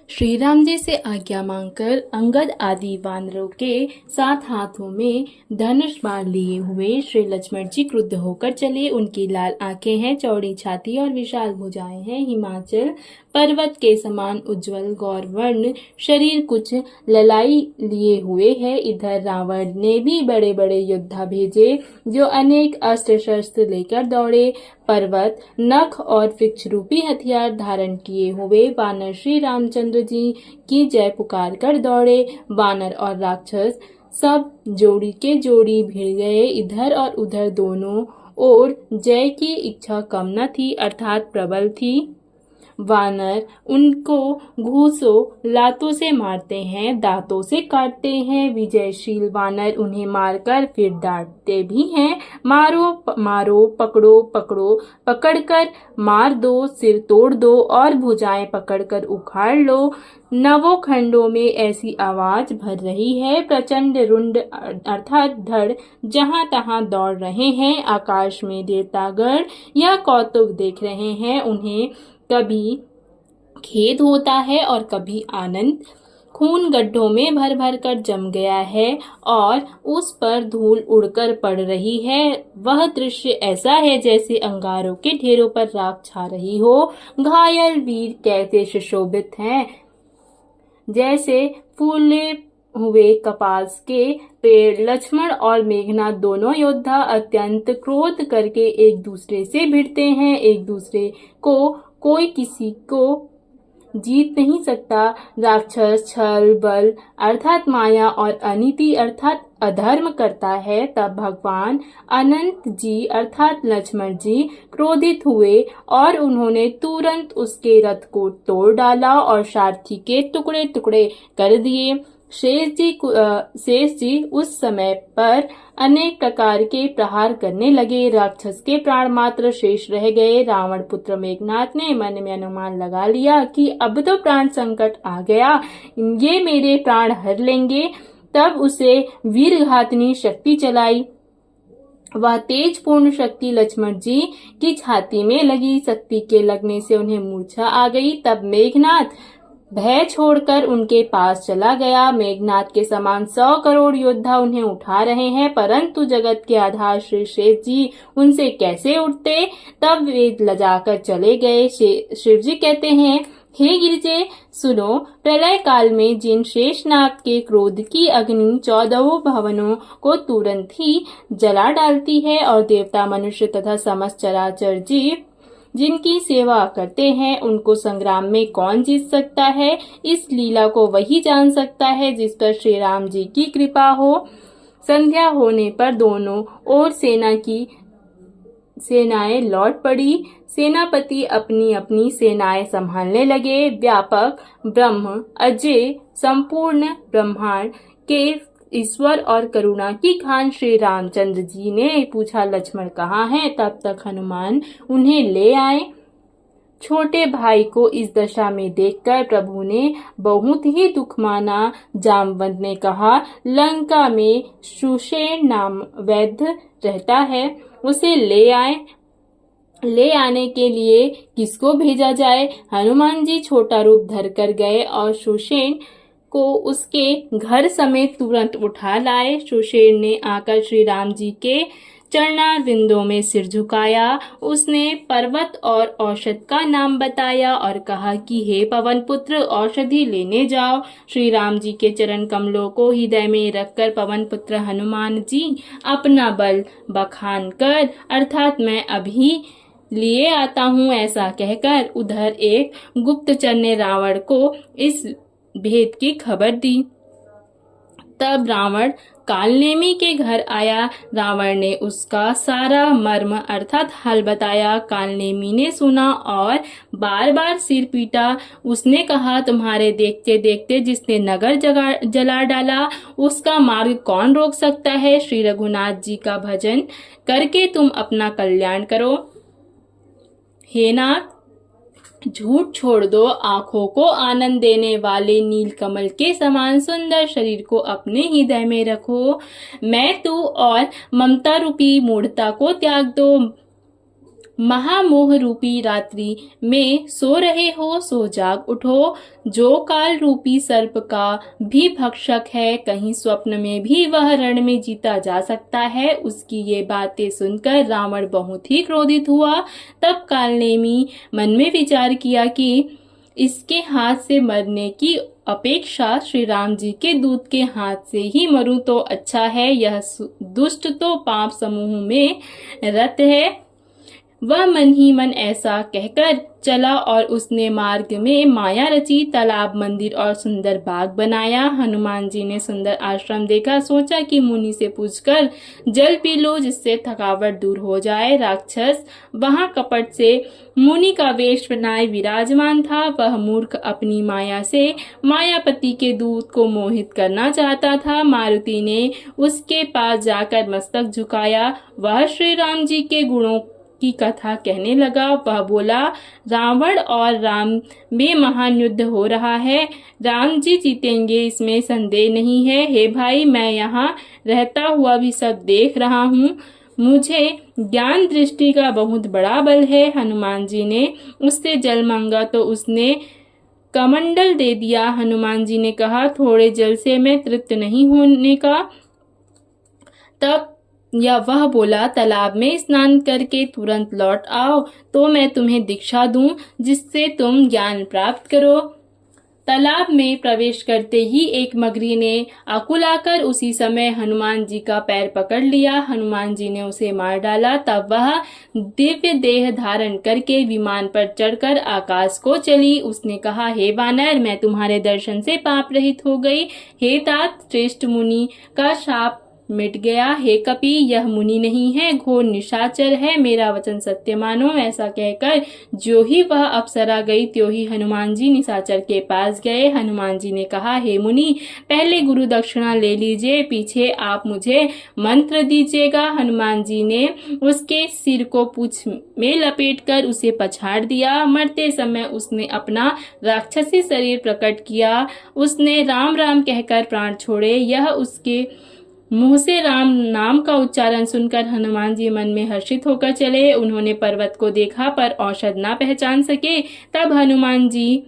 श्री राम जी से आज्ञा मांगकर अंगद आदि वानरों के साथ हाथों में धनुष बाण लिए हुए श्री लक्ष्मण जी क्रुद्ध होकर चले। उनकी लाल आंखें हैं, चौड़ी छाती और विशाल भुजाएं हैं। हिमाचल पर्वत के समान उज्जवल गौरवर्ण शरीर कुछ ललाई लिए हुए है। इधर रावण ने भी बड़े बड़े योद्धा भेजे जो अनेक अस्त्र शस्त्र लेकर दौड़े। पर्वत, नख और वृक्ष रूपी हथियार धारण किए हुए वानर श्री रामचंद्र जी की जय पुकार कर दौड़े। वानर और राक्षस सब जोड़ी के जोड़ी भिड़ गए। इधर और उधर दोनों ओर जय की इच्छा कम न थी, अर्थात प्रबल थी। वानर उनको घूसों लातों से मारते हैं, दांतों से काटते हैं। विजयशील वानर उन्हें मारकर फिर डांटते भी हैं। मारो मारो, पकड़ो पकड़ो, पकड़कर मार दो, सिर तोड़ दो और भुजाएं पकड़कर उखाड़ लो। नवों खंडों में ऐसी आवाज भर रही है। प्रचंड रुंड अर्थात धड़ जहां तहां दौड़ रहे हैं। आकाश में देवतागण यह कौतुक देख रहे हैं। उन्हें कभी खेद होता है और कभी आनंद। खून गड्ढों में भर भर कर जम गया है और उस पर धूल उड़कर पड़ रही है। वह दृश्य ऐसा है जैसे अंगारों के ढेरों पर राख छा रही हो। घायल वीर कैसे सुशोभित हैं, जैसे फूले हुए कपास के पेड़। लक्ष्मण और मेघनाथ दोनों योद्धा अत्यंत क्रोध करके एक दूसरे से भिड़ते हैं। एक दूसरे को कोई किसी को जीत नहीं सकता। राक्षस छल बल अर्थात माया और अनीति अर्थात अधर्म करता है। तब भगवान अनंत जी अर्थात लक्ष्मण जी क्रोधित हुए और उन्होंने तुरंत उसके रथ को तोड़ डाला और सारथी के टुकड़े टुकड़े कर दिए। शेष जी उस समय पर अनेक प्रकार के प्रहार करने लगे। राक्षस के प्राण मात्र शेष रह गए। रावण पुत्र मेघनाथ ने मन में अनुमान लगा लिया कि अब तो प्राण संकट आ गया, ये मेरे प्राण हर लेंगे। तब उसे वीरघातनी शक्ति चलाई। वह तेज पूर्ण शक्ति लक्ष्मण जी की छाती में लगी। शक्ति के लगने से उन्हें मूर्छा आ गई। तब मेघनाथ भय छोड़कर उनके पास चला गया। मेघनाथ के समान 100 करोड़ योद्धा उन्हें उठा रहे हैं, परंतु जगत के आधार श्री शेष जी उनसे कैसे उठते। तब वे लजाकर चले गए। शिव जी कहते हैं, हे गिरिजे सुनो, प्रलय काल में जिन शेषनाग के क्रोध की अग्नि 14 भवनों को तुरंत ही जला डालती है और देवता मनुष्य तथा समस्त चराचर जीव जिनकी सेवा करते हैं, उनको संग्राम में कौन जीत सकता है। इस लीला को वही जान सकता है जिस पर श्री राम जी की कृपा हो। संध्या होने पर दोनों ओर सेनाएं लौट पड़ी। सेनापति अपनी अपनी सेनाएं संभालने लगे। व्यापक ब्रह्म अजय संपूर्ण ब्रह्मांड के ईश्वर और करुणा की खान श्री रामचंद्र जी ने पूछा, लक्ष्मण कहाँ है। तब तक हनुमान उन्हें ले आए। छोटे भाई को इस दशा में देखकर प्रभु ने बहुत ही दुख माना। जामवंत ने कहा, लंका में सुषेण नाम वैद्य रहता है, उसे ले आने के लिए किसको भेजा जाए। हनुमान जी छोटा रूप धर कर गए और सुषेण को उसके घर समेत तुरंत उठा लाए। सुषेण ने आकर श्री राम जी के चरणारविंदों में सिर झुकाया। उसने पर्वत और औषध का नाम बताया और कहा कि हे पवन पुत्र, औषधि लेने जाओ। श्री राम जी के चरण कमलों को हृदय में रखकर पवन पुत्र हनुमान जी अपना बल बखान कर अर्थात मैं अभी लिए आता हूँ ऐसा कहकर उधर एक गुप्तचर ने रावण को इस भेद की खबर दी। तब रावण कालनेमी के घर आया। रावण ने उसका सारा मर्म अर्थात हाल बताया। कालनेमी ने सुना और बार बार सिर पीटा। उसने कहा, तुम्हारे देखते देखते जिसने नगर जला डाला उसका मार्ग कौन रोक सकता है। श्री रघुनाथ जी का भजन करके तुम अपना कल्याण करो। हे नाथ, झूठ छोड़ दो। आंखों को आनंद देने वाले नीलकमल के समान सुंदर शरीर को अपने हृदय में रखो। मैं तू और ममता रूपी मूढ़ता को त्याग दो। महामोह रूपी रात्रि में सो रहे हो सो जाग उठो, जो काल रूपी सर्प का भी भक्षक है, कहीं स्वप्न में भी वह रण में जीता जा सकता है। उसकी ये बातें सुनकर रावण बहुत ही क्रोधित हुआ। तब कालनेमी मन में विचार किया कि इसके हाथ से मरने की अपेक्षा श्री राम जी के दूत के हाथ से ही मरूं तो अच्छा है। यह दुष्ट तो पाप समूह में रत है। वह मन ही मन ऐसा कहकर चला और उसने मार्ग में माया रची, तालाब, मंदिर और सुंदर बाग बनाया। हनुमान जी ने सुंदर आश्रम देखा, सोचा कि मुनि से पूछकर जल पी लो जिससे थकावट दूर हो जाए। राक्षस वहां कपट से मुनि का वेश बनाए विराजमान था। वह मूर्ख अपनी माया से मायापति के दूत को मोहित करना चाहता था। मारुति ने उसके पास जाकर मस्तक झुकाया। वह श्री राम जी के गुणों की कथा कहने लगा। वह बोला, रावण और राम में महान युद्ध हो रहा है। राम जी जीतेंगे इसमें संदेह नहीं है। हे भाई, मैं यहाँ रहता हुआ भी सब देख रहा हूँ। मुझे ज्ञान दृष्टि का बहुत बड़ा बल है। हनुमान जी ने उससे जल मांगा तो उसने कमंडल दे दिया। हनुमान जी ने कहा, थोड़े जल से मैं तृप्त नहीं होने का। तब वह बोला, तालाब में स्नान करके तुरंत लौट आओ तो मैं तुम्हें दीक्षा दूं जिससे तुम ज्ञान प्राप्त करो। तालाब में प्रवेश करते ही एक मगरी ने आकुलाकर उसी समय हनुमान जी का पैर पकड़ लिया। हनुमान जी ने उसे मार डाला। तब वह दिव्य देह धारण करके विमान पर चढ़कर आकाश को चली। उसने कहा, हे वानर, मैं तुम्हारे दर्शन से पाप रहित हो गई। हे तात, श्रेष्ठ मुनि का शाप मिट गया। हे कपि, यह मुनि नहीं है, घोर निशाचर है, मेरा वचन सत्य मानो। ऐसा कहकर जो ही वह अप्सरा गई त्यों ही हनुमान जी निशाचर के पास गए। हनुमान जी ने कहा, हे मुनि, पहले गुरु दक्षिणा ले लीजिए, पीछे आप मुझे मंत्र दीजिएगा। हनुमान जी ने उसके सिर को पूंछ में लपेटकर उसे पछाड़ दिया। मरते समय उसने अपना राक्षसी शरीर प्रकट किया। उसने राम राम कहकर प्राण छोड़े। यह उसके मुंह से राम नाम का उच्चारण सुनकर हनुमान जी मन में हर्षित होकर चले। उन्होंने पर्वत को देखा पर औषध न पहचान सके। तब हनुमान जी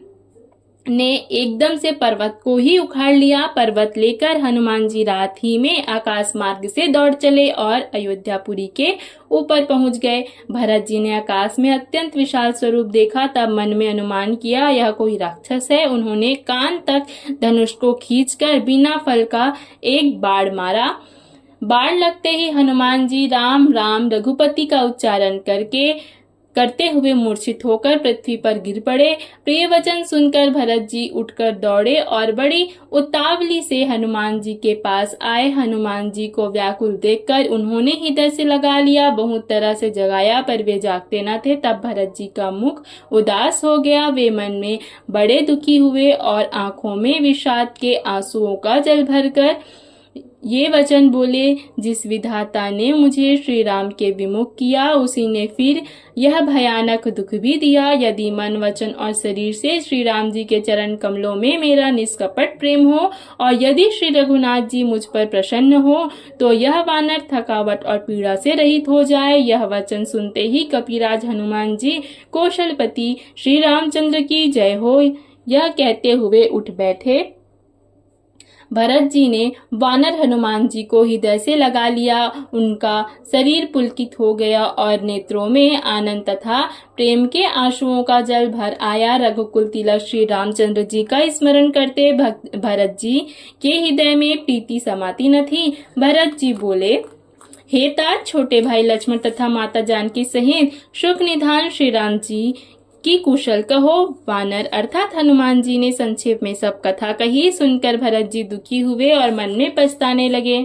ने एकदम से पर्वत को ही उखाड़ लिया। पर्वत लेकर हनुमान जी रात ही में आकाश मार्ग से दौड़ चले और अयोध्यापुरी के ऊपर पहुंच गए। भरत जी ने आकाश में अत्यंत विशाल स्वरूप देखा। तब मन में अनुमान किया, यह कोई राक्षस है। उन्होंने कान तक धनुष को खींचकर बिना फल का एक बाण मारा। बाण लगते ही हनुमान जी राम राम रघुपति का उच्चारण करते हुए मूर्छित होकर पृथ्वी पर गिर पड़े। प्रिय वचन सुनकर भरत जी उठकर दौड़े और बड़ी उतावली से हनुमान जी के पास आए। हनुमान जी को व्याकुल देखकर उन्होंने हृदय से लगा लिया। बहुत तरह से जगाया पर वे जागते न थे। तब भरत जी का मुख उदास हो गया। वे मन में बड़े दुखी हुए और आंखों में विषाद के आंसुओं का जल भरकर ये वचन बोले, जिस विधाता ने मुझे श्री राम के विमुख किया उसी ने फिर यह भयानक दुख भी दिया। यदि मन, वचन और शरीर से श्री राम जी के चरण कमलों में मेरा निष्कपट प्रेम हो और यदि श्री रघुनाथ जी मुझ पर प्रसन्न हो तो यह वानर थकावट और पीड़ा से रहित हो जाए। यह वचन सुनते ही कपिराज हनुमान जी कौशलपति श्री रामचंद्र की जय हो यह कहते हुए उठ बैठे। भरत जी ने वानर हनुमान जी को हृदय से लगा लिया। उनका शरीर पुलकित हो गया और नेत्रों में आनंद तथा प्रेम के आंसुओं का जल भर आया। रघुकुल तिलक श्री रामचंद्र जी का स्मरण करते भरत जी के हृदय में प्रीति समाती न थी। भरत जी बोले, हे तात, छोटे भाई लक्ष्मण तथा माता जानकी सहित सुख निधान श्री राम जी की कुशल कहो। वानर अर्थात हनुमान जी ने संक्षेप में सब कथा कही। सुनकर भरत जी दुखी हुए और मन में पछताने लगे।